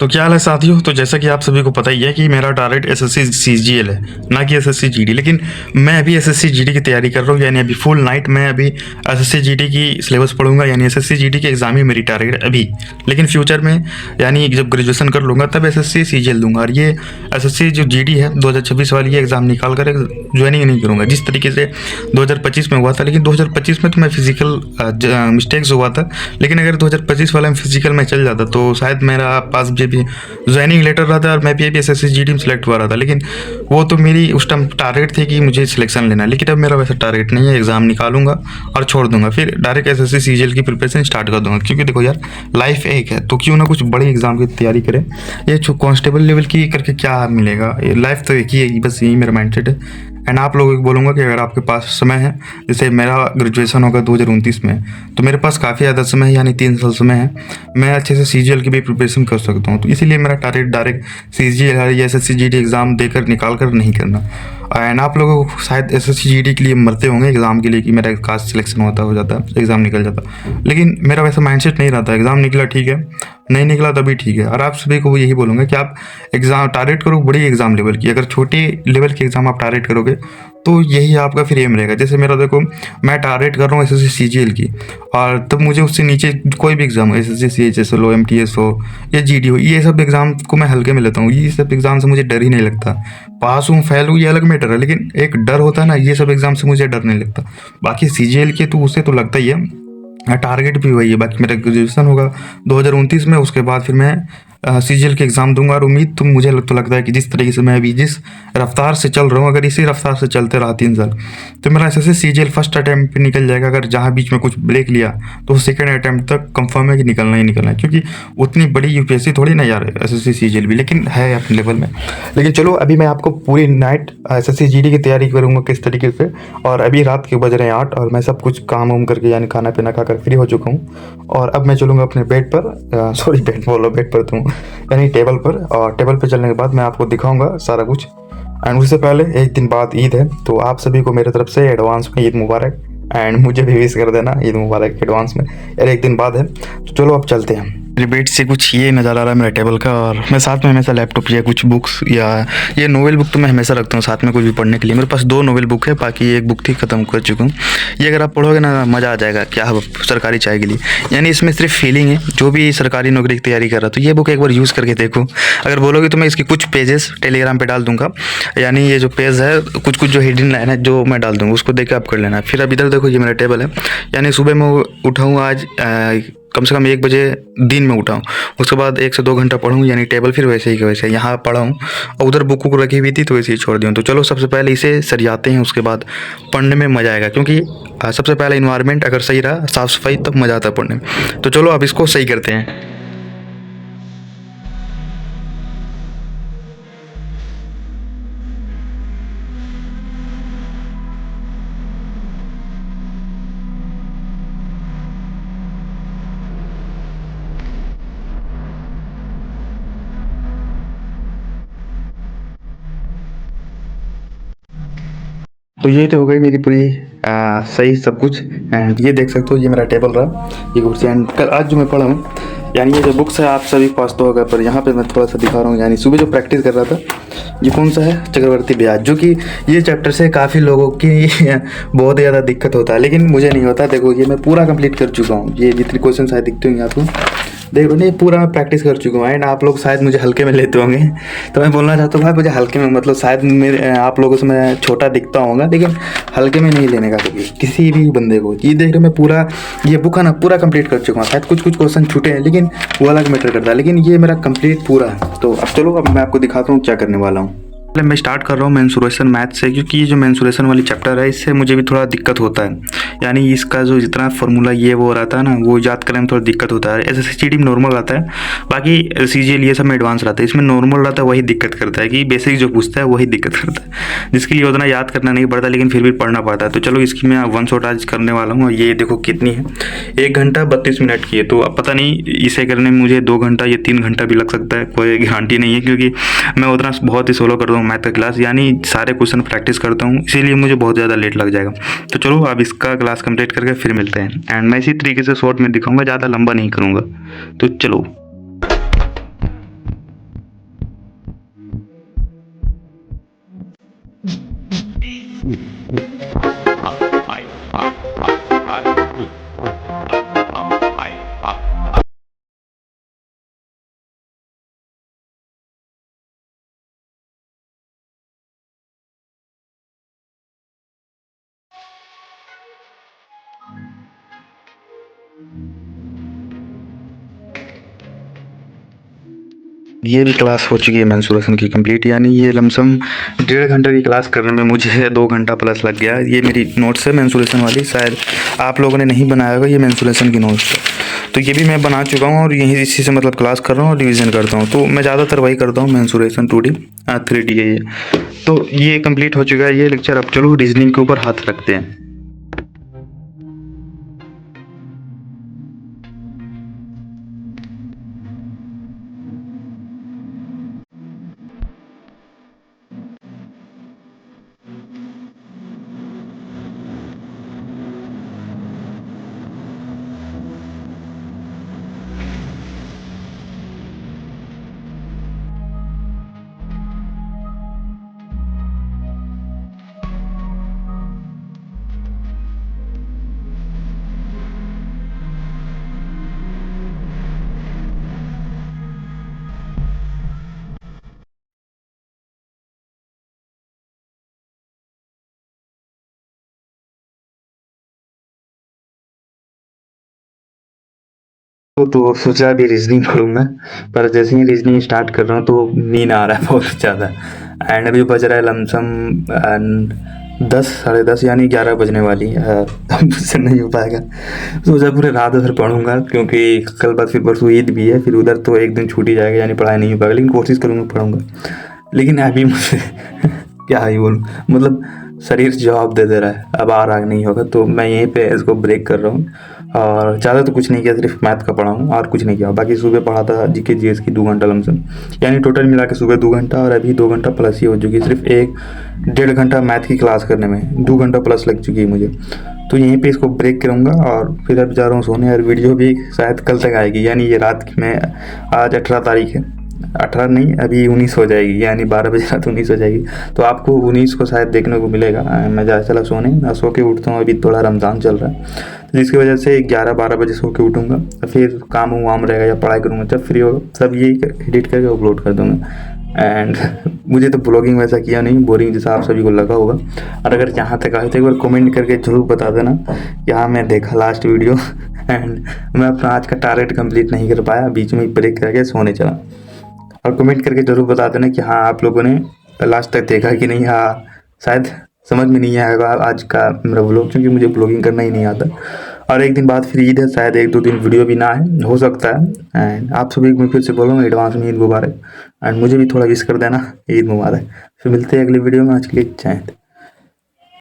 तो क्या हाल है साथियों। तो जैसा कि आप सभी को पता ही है कि मेरा टारगेट एसएससी सीजीएल है, ना कि एसएससी जीडी। लेकिन मैं अभी एसएससी जीडी की तैयारी कर रहा हूँ, यानी अभी फुल नाइट मैं अभी एसएससी जीडी की सिलेबस पढ़ूंगा, यानी एसएससी जीडी के एग्जाम ही मेरी टारगेट अभी। लेकिन फ्यूचर में यानी जब ग्रेजुएशन कर लूँगा तब एसएससी सीजीएल दूंगा। और ये एसएससी जो जीडी है 2026 वाली, ये एग्ज़ाम निकाल कर ज्वाइनिंग नहीं करूँगा जिस तरीके से 2025 में हुआ था। लेकिन 2025 में तो मैं फिजिकल मिस्टेक्स हुआ था, लेकिन अगर 2025 वाला में फिजिकल में चल जाता तो शायद मेरा पास भी ज्वाइनिंग लेटर रहा था और मैं भी एसएससी जीडी में सिलेक्ट हुआ रहा था। लेकिन वो तो मेरी उस टाइम टारगेट थी कि मुझे सिलेक्शन लेना है, लेकिन अब मेरा वैसा टारगेट नहीं है। एग्जाम निकालूंगा और छोड़ दूंगा, फिर डायरेक्ट एसएससी सीजीएल की प्रिपरेशन स्टार्ट कर दूंगा। क्योंकि देखो यार, लाइफ एक है तो क्यों ना कुछ बड़ी एग्जाम की तैयारी करें। ये कांस्टेबल लेवल की करके क्या मिलेगा, लाइफ तो एक ही है, बस यही मेरा माइंडसेट है। एंड आप लोगों को बोलूँगा कि अगर आपके पास समय है, जैसे मेरा ग्रेजुएशन होगा 2029 में, तो मेरे पास काफ़ी ज़्यादा समय है, यानी 3 साल समय है। मैं अच्छे से सीजीएल की भी प्रिपरेशन कर सकता हूँ। तो इसीलिए मेरा टारगेट डायरेक्ट सीजीएल या एसएससी जीडी एग्ज़ाम देकर निकाल कर नहीं करना। एंड आप लोगों को शायद एसएससी जीडी के लिए मरते होंगे एग्ज़ाम के लिए कि मेरा कास्ट सिलेक्शन हो जाता, एग्ज़ाम निकल जाता। लेकिन मेरा वैसा माइंडसेट नहीं रहता। एग्ज़ाम निकला ठीक है, नहीं निकला तभी ठीक है। और आप सभी को यही बोलूँगा कि आप एग्ज़ाम टारगेट करो बड़ी एग्ज़ाम लेवल की। अगर छोटी लेवल की एग्ज़ाम आप टारगेट करोगे तो यही आपका फिर एम रहेगा। जैसे मेरा देखो, मैं टारगेट कर रहा हूँ एसएससी सीजीएल की, और तब मुझे उससे नीचे कोई भी एग्ज़ाम हो, एसएससी सीएचएस हो, एमटीएस हो या जीडी हो, ये सब एग्ज़ाम को मैं हल्के में लेता हूँ। ये सब एग्ज़ाम से मुझे डर ही नहीं लगता। पास हूँ फेल हूँ ये अलग मैटर है, लेकिन एक डर होता है ना, ये सब एग्ज़ाम से मुझे डर नहीं लगता। बाकी सीजीएल के तो उससे तो लगता ही है, टारगेट भी वही है। बाकी मेरा ग्रेजुएशन होगा 2029 में, उसके बाद फिर मैं सीजीएल के एग्ज़ाम दूंगा। और उम्मीद तो मुझे तो लगता है कि जिस तरीके से मैं अभी जिस रफ्तार से चल रहा हूँ, अगर इसी रफ्तार से चलते रहा 3 साल, तो मेरा एसएससी सीजीएल फर्स्ट अटैम्प्ट पे निकल जाएगा। अगर जहाँ बीच में कुछ ब्रेक लिया तो सेकंड अटैम्प्ट तक कंफर्म है कि निकलना ही निकलना है। क्योंकि उतनी बड़ी यूपीएससी थोड़ी ना यार एसएससी सीजीएल भी, लेकिन है अपने लेवल में। लेकिन चलो, अभी मैं आपको पूरी नाइट एसएससी जीडी की तैयारी करूँगा किस तरीके से। और अभी रात के बज रहे हैं 8 और मैं सब कुछ काम वाम करके यानी खाना पीना खाकर फ्री हो चुका हूँ। और अब मैं चलूँगा अपने बेड पर, सॉरी बेड बोलो, बेड पर तो यानी टेबल पर। और टेबल पर चलने के बाद मैं आपको दिखाऊंगा सारा कुछ। एंड उससे पहले एक दिन बाद ईद है, तो आप सभी को मेरे तरफ से एडवांस में ईद मुबारक। एंड मुझे भी विश कर देना ईद मुबारक एडवांस में, यार एक दिन बाद है। तो चलो अब चलते हैं। मेरे बेड से कुछ ये नज़ारा आ रहा है मेरे टेबल का, और मैं साथ में हमेशा लैपटॉप या कुछ बुक्स या ये नोवेल बुक तो मैं हमेशा रखता हूँ साथ में कुछ भी पढ़ने के लिए। मेरे पास 2 नोवेल बुक है, बाकी एक बुक थी ख़त्म कर चुका हूँ। ये अगर आप पढ़ोगे ना, मज़ा आ जाएगा। क्या सरकारी चाय के लिए, यानी इसमें सिर्फ फीलिंग है। जो भी सरकारी नौकरी की तैयारी कर रहा तो ये बुक एक बार यूज़ करके देखो। अगर बोलोगे तो मैं इसकी कुछ पेजेस टेलीग्राम पर डाल दूँगा, यानी ये जो पेज है कुछ जो हिडन लाइन है जो मैं डाल दूँगा, उसको देख के आप कर लेना। फिर अब इधर देखो, ये मेरा टेबल है। यानी सुबह मैं उठा हूँ आज कम से कम 1 बजे दिन में उठा हूँ, उसके बाद 1 से 2 घंटा पढ़ूँ, यानी टेबल फिर वैसे ही के वैसे यहाँ पढ़ा हूँ। और उधर बुक को रखी हुई थी तो वैसे ही छोड़ दिया। तो चलो सबसे पहले इसे सरियाते हैं, उसके बाद पढ़ने में मज़ा आएगा। क्योंकि सबसे पहले इन्वायरमेंट अगर सही रहा, साफ़ सफाई, तब मज़ा आता है पढ़ने में। तो चलो अब इसको सही करते हैं। तो ये तो हो गई मेरी पूरी सही सब कुछ। एंड ये देख सकते हो, ये मेरा टेबल रहा, ये कुर्सी। एंड कल आज जो मैं पढ़ा हूँ, यानी ये जो बुक्स है आप सभी के पास तो होगा, पर यहाँ पे मैं थोड़ा सा दिखा रहा हूँ। यानी सुबह जो प्रैक्टिस कर रहा था, ये कौन सा है, चक्रवर्ती ब्याज, जो कि ये चैप्टर से काफ़ी लोगों की बहुत ज़्यादा दिक्कत होता है, लेकिन मुझे नहीं होता। देखो ये मैं पूरा कंप्लीट कर चुका हूँ। ये जितने क्वेश्चन शायद दिखते होंगे आपको, देख लो नहीं, पूरा मैं प्रैक्टिस कर चुका हूँ। एंड आप लोग शायद मुझे हल्के में लेते होंगे, तो मैं बोलना चाहता हूँ भाई मुझे हल्के में मतलब, शायद मेरे आप लोगों से मैं छोटा दिखता होगा, लेकिन हल्के में नहीं लेने का कभी किसी भी बंदे को। ये देख रहे, मैं पूरा ये बुक है ना पूरा कंप्लीट कर चुका हूँ। शायद कुछ क्वेश्चन छूटे हैं, लेकिन वो अलग मैटर करता है, लेकिन ये मेरा कंप्लीट पूरा है। तो अब चलो, अब मैं आपको दिखाता हूँ क्या करने वाला हूँ। पहले मैं स्टार्ट कर रहा हूँ मेंसुरेशन मैथ से, क्योंकि ये जो मेंसुरेशन वाली चैप्टर है इससे मुझे भी थोड़ा दिक्कत होता है। यानी इसका जो जितना फार्मूला ये वो रहता है ना, वो याद करने में थोड़ा दिक्कत होता है। एसएससी जीडी में नॉर्मल रहता है, बाकी सीजीएल ये सब में एडवांस रहता है। इसमें नॉर्मल रहता है, वही दिक्कत करता है कि बेसिक जो पूछता है वही दिक्कत करता है, जिसके लिए उतना याद करना नहीं पड़ता, लेकिन फिर भी पढ़ना पड़ता है। तो चलो इसकी मैं 1 शॉट आज करने वाला हूँ। और ये देखो कितनी है, 1 घंटा 32 मिनट की है। तो अब पता नहीं इसे करने में मुझे 2 घंटा या 3 घंटा भी लग सकता है, कोई गारंटी नहीं है, क्योंकि मैं उतना बहुत ही सोलो कर रहा हूँ मैथ का क्लास, यानी सारे क्वेश्चन प्रैक्टिस करता हूँ, इसीलिए मुझे बहुत ज़्यादा लेट लग जाएगा। तो चलो अब इसका क्लास कंप्लीट करके फिर मिलते हैं। एंड मैं इसी तरीके से शॉर्ट में दिखाऊंगा, ज़्यादा लंबा नहीं करूँगा। तो चलो। ये भी क्लास हो चुकी है मेंस्ट्रुएशन की कंप्लीट, यानी ये लमसम 1.5 घंटे की क्लास करने में मुझे 2 घंटा प्लस लग गया। ये मेरी नोट्स है मेंस्ट्रुएशन वाली, शायद आप लोगों ने नहीं बनाया होगा, ये मेंस्ट्रुएशन की नोट्स है। तो ये भी मैं बना चुका हूँ और यही इसी से मतलब क्लास कर रहा हूँ और रिवीजन करता हूँ। तो मैं ज़्यादातर वही करता हूँ, मेंस्ट्रुएशन 2D 3D है ये। तो ये कंप्लीट हो चुका है ये लेक्चर। अब चलो रीजनिंग के ऊपर हाथ रखते हैं। तो सोचा अभी रीजनिंग पढ़ूंगा, पर जैसे ही रीजनिंग स्टार्ट कर रहा हूँ तो नींद आ रहा है बहुत ज़्यादा। एंड अभी बज रहा है लमसम 10 साढ़े 10 यानी 11 बजने वाली है। अब मुझसे नहीं हो पाएगा। सोचा पूरे रात भर पढ़ूंगा, क्योंकि कल बाद फिर परसों ईद भी है, फिर उधर तो एक दिन छूट ही जाएगा, यानी पढ़ाई नहीं हो पाएगा। लेकिन कोशिश करूँगा पढ़ूंगा। लेकिन अभी मुझे क्या ही बोलूँ, मतलब शरीर जवाब दे दे रहा है, अब आ रहा नहीं होगा। तो मैं यहीं पे इसको ब्रेक कर रहा हूँ। और ज़्यादा तो कुछ नहीं किया, सिर्फ मैथ का पढ़ा हूँ और कुछ नहीं किया। बाकी सुबह पढ़ा था जीके जीएस की 2 घंटा लमसम, यानी टोटल मिला के सुबह 2 घंटा और अभी 2 घंटा प्लस ही हो चुकी है। सिर्फ 1 1.5 घंटा मैथ की क्लास करने में 2 घंटा प्लस लग चुकी है मुझे। तो यहीं पे इसको ब्रेक करूँगा और फिर अब जा रहा हूँ सोने। और वीडियो भी शायद कल तक आएगी, यानी ये रात में, आज 18 तारीख है, 18 नहीं अभी 19 हो जाएगी, यानी 12 बजे रात 19 हो जाएगी। तो आपको 19 को शायद देखने को मिलेगा। मैं जा चला सोने, सो के उठता हूँ। अभी थोड़ा रमज़ान चल रहा है, तो जिसकी वजह से 11-12 बजे सो के उठूँगा। फिर काम वाम रहेगा या पढ़ाई करूँगा, जब फ्री होगा सब यही एडिट करके अपलोड कर दूँगा। एंड मुझे तो ब्लॉगिंग वैसा किया नहीं, बोरिंग जैसा आप सभी को लगा होगा। और अगर यहाँ तक आए तो एक बार कमेंट करके ज़रूर बता देना कि हाँ मैं देखा लास्ट वीडियो। एंड मैं अपना आज का टारगेट कंप्लीट नहीं कर पाया, बीच में ब्रेक करके सोने चला। और कमेंट करके ज़रूर बता देना कि हाँ आप लोगों ने लास्ट तक देखा कि नहीं। हाँ शायद समझ में नहीं आएगा आज का मेरा ब्लॉग, क्योंकि मुझे ब्लॉगिंग करना ही नहीं आता। और एक दिन बाद फिर ईद है, शायद 1-2 दिन वीडियो भी ना है, हो सकता है। एंड आप सभी को मैं फिर से बोल रहा हूँ एडवांस में ईद मुबारक। एंड मुझे भी थोड़ा विश कर देना ईद मुबारक। फिर मिलते हैं अगली वीडियो में। आज के लिए जय हिंद।